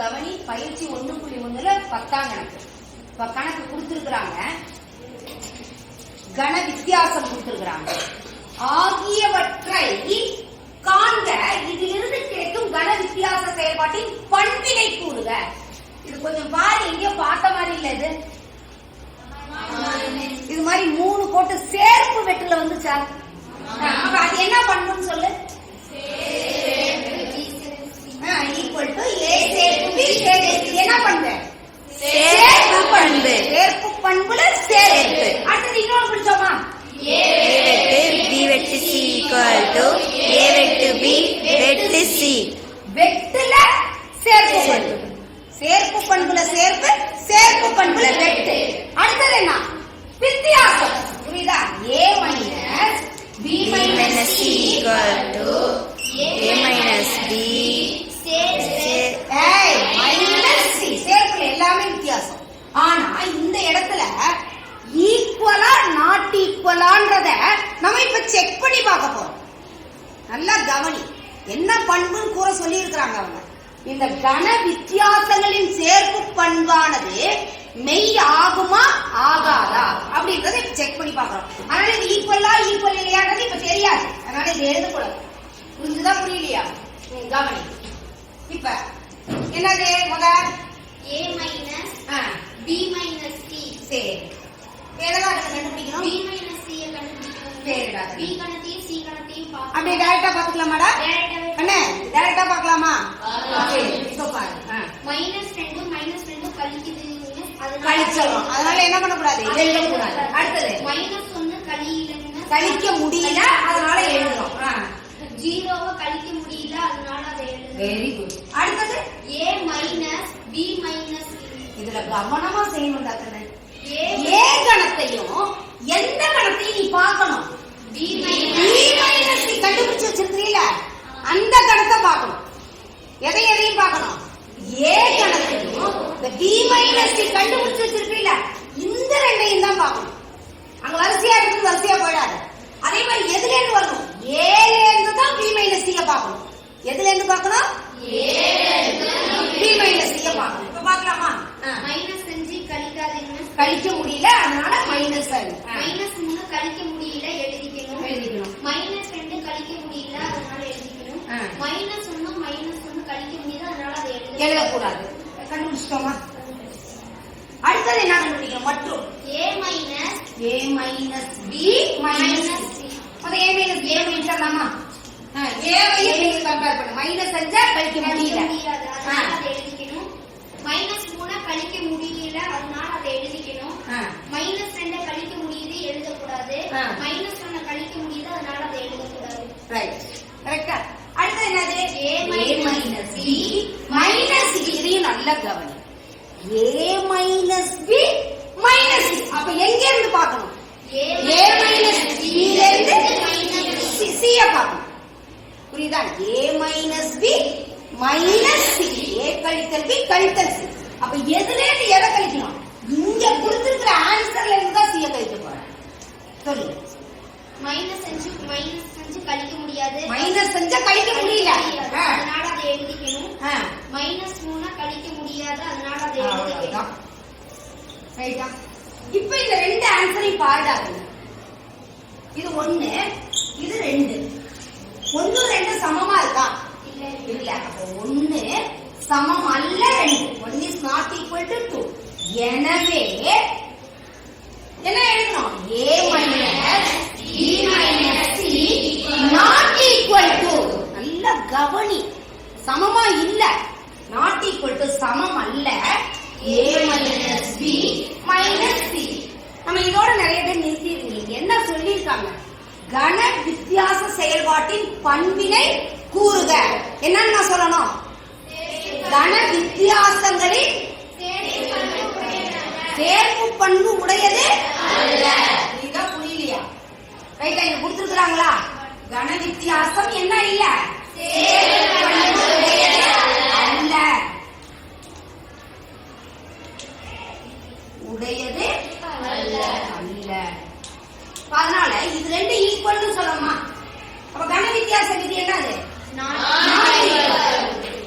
கவனி பயிற்சி 1.1 10ஆம் கணக்கு. இப்ப கணக்கு கொடுத்திருக்கிறாங்க, கன வித்தியாசம் கொடுத்திருக்கிறாங்க. ஆகியவற்றை காண்க, இதிலிருந்து கிடைக்கும் கன வித்தியாச செயல்பாட்டின் பண்பினை கூறுக. இது கொஞ்சம் பாரு, எங்கேயோ பார்த்த மாதிரி இல்ல. இது மாதிரி 3 போட்டு சேர்ப்பு வெட்டுல வந்துச்சா? அது என்ன பண்புன்னு சொல்லு. ஈக்குவல் டு ஏ சேர்ப்பு பி சேர்ப்பு. என்ன பண்பு? சேர்ப்பு பண்பு. சேர்ப்பு பண்புல சேர்ப்பு. அடுத்து இன்னொரு பிடிச்சோமா? A வெட்டு B வெட்டு C ஈக்குவல் டு A வெட்டு B வெட்டு C. வெட்டுல சேர்ப்பு பண்பு. சேர்ப்பு பண்புல சேர்ப்பு, சேர்ப்பு பண்புல வெட்டு. அடுத்தது என்ன? வித்தியாசம். புரியுதா? A minus B minus C equal to A minus B minus C. சேர்ப்புல எல்லாமே வித்தியாசம். ஆனா இந்த இடத்துல ஈக்குவலா நாட் ஈக்குவலான்றத நம்ம இப்ப செக் பண்ணி பார்க்க போறோம். நல்லா கவனி, என்ன பண்புன்னு கூற சொல்லி இருக்கிறாங்க அவங்க. இந்த கன வித்தியாசங்களின் சேர்ப்பு பண்பானது மெய் ஆகுமா ஆகாதா அப்படின்றத இப்ப செக் பண்ணி பார்க்கிறோம். அதனால இது ஈக்குவலா ஈக்குவல் இல்லையான்றது இப்ப தெரியாது, அதனால இது எழுதக்கூடாது. புரிஞ்சுதா புரியலையா? கவனி. இப்ப என்னது முத? A minus B minus C. சரி, எதெல்லாம் கண்டுபிடிக்கணும்? B minus C கண்டுபிடிக்கணும். சரிடா. B கணத்தையும் C கணத்தையும் பார்க்கணும். அப்படியே டைரக்டா பாத்துக்கலாமாடா? அண்ணே டைரக்டா பார்க்கலாமா? சரி, இப்ப பாரு. -2 -2 கழிக்குது, கழிச்சோம். அதனால என்ன பண்ண கூடாது? எழுத கூடாது. அடுத்தது -1 கழியலன்னு கழிக்க முடியல, அதனால எழுதணும். 0 கழிக்க முடியல, அதனால அதை எழுதணும். Very good. அடுத்தது A minus B minus C. இதுல கவனமா செய்யணும் டாக்டர். A ஏ கணத்தையும் எந்த கணத்தையும் நீ பார்க்கணும். B minus C கண்டுபிடிச்சு வச்சிருக்கீல, அந்த கணத்தை பார்க்கணும். எதையும் பார்க்கணும். ஏ கணத்தையும் இந்த B minus C கண்டுபிடிச்சு வச்சிருக்கீல, இந்த ரெண்டையும் தான் பார்க்கணும். அங்க வரிசையா இருக்கு, வரிசையா போயிடாது. அதே மாதிரி எதுல இருந்து வரணும்? ஏல இருந்து தான் B minus C பார்க்கணும். எதுல இருந்து பார்க்கணும்? B minus C பார்க்கணும். இப்ப பார்க்கலாமா? -5 கழிக்காதீங்க, கழிக்க முடியல, அதனால மைனஸ். -3 கழிக்க முடியல, எழுதிக்கணும். -2 கழிக்க முடியல, அதனால எழுதிக்கணும். -1 கழிக்க முடியல, அதனால அதை எழுதக்கூடாது. கண்டுபிடிச்சிட்டோமா? அடுத்தது என்ன கண்டுபிடிக்கணும்? மற்றும் A minus A minus B minus C. அது A minus B முடிச்சிடலாமா? A compare பண்ணு. -5 கழிக்க முடியல, அதனால அதை எழுதிக்கணும். -3 கழிக்க முடியல, அதனால அதை எழுதிக்கணும். -2 கழிக்க முடியுது, எழுதக்கூடாது. -1 கழிக்க முடியுது, அதனால அதை எழுதக்கூடாது. ரைட், கரெக்டா? அடுத்து என்னது? A minus B minus C. இதையும் நல்லா கவனி. A minus B minus C. அப்ப எங்க இருந்து பார்க்கணும்? A minus B ல இருந்து C பார்க்கணும். புரியுதா? A minus B minus C. A கழித்தல் B கழித்தல் C. அப்ப எதுல இருந்து எதை கழிக்கணும்? இங்க கொடுத்திருக்கிற ஆன்சர்ல இருந்து தான் C கழிக்க போறேன். சொல்லு. -5 கழிக்க முடியாது, -5 கழிக்க முடியல, அதனால அதை எழுதிக்கணும். -3 கழிக்க முடியாது, அதனால அதை எழுதிக்கணும். ரைட்டா? இப்ப இந்த ரெண்டு ஆன்சரையும் பாருடாங்க. இது 1, இது 2. 1 2 சமமா இருக்கா? இல்ல. அப்ப 1 சமம் அல்ல 2. 1 is not equal to 2. எனவே என்ன எழுதணும்? A minus B minus C not equal to. நல்ல கவனி, சமமா இல்ல. not equal to சமம் அல்ல. A minus B minus C. நம்ம இதோட நிறைய பேர் நிறுத்திருக்கீங்க. என்ன சொல்லியிருக்காங்க? கன வித்தியாச செயல்பாட்டின் பண்பினை கூறுக. என்னன்னு நான் சொல்லணும்? கன வித்தியாசங்களின் சேர்ப்பு பண்பு உடையது அல்ல. புரியுதா புரியலையா? ரைட்டா? இங்க கொடுத்திருக்காங்களா? கன வித்தியாசம் என்ன இல்ல? சேர்ப்பு பண்பு உடையது அல்ல. உடையது அல்ல. அதனால இது ரெண்டு ஈக்குவல்னு சொல்லணுமா? அப்ப கன வித்தியாச விதி என்னது?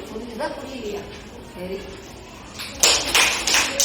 புரியுதா புரியலையா? சரி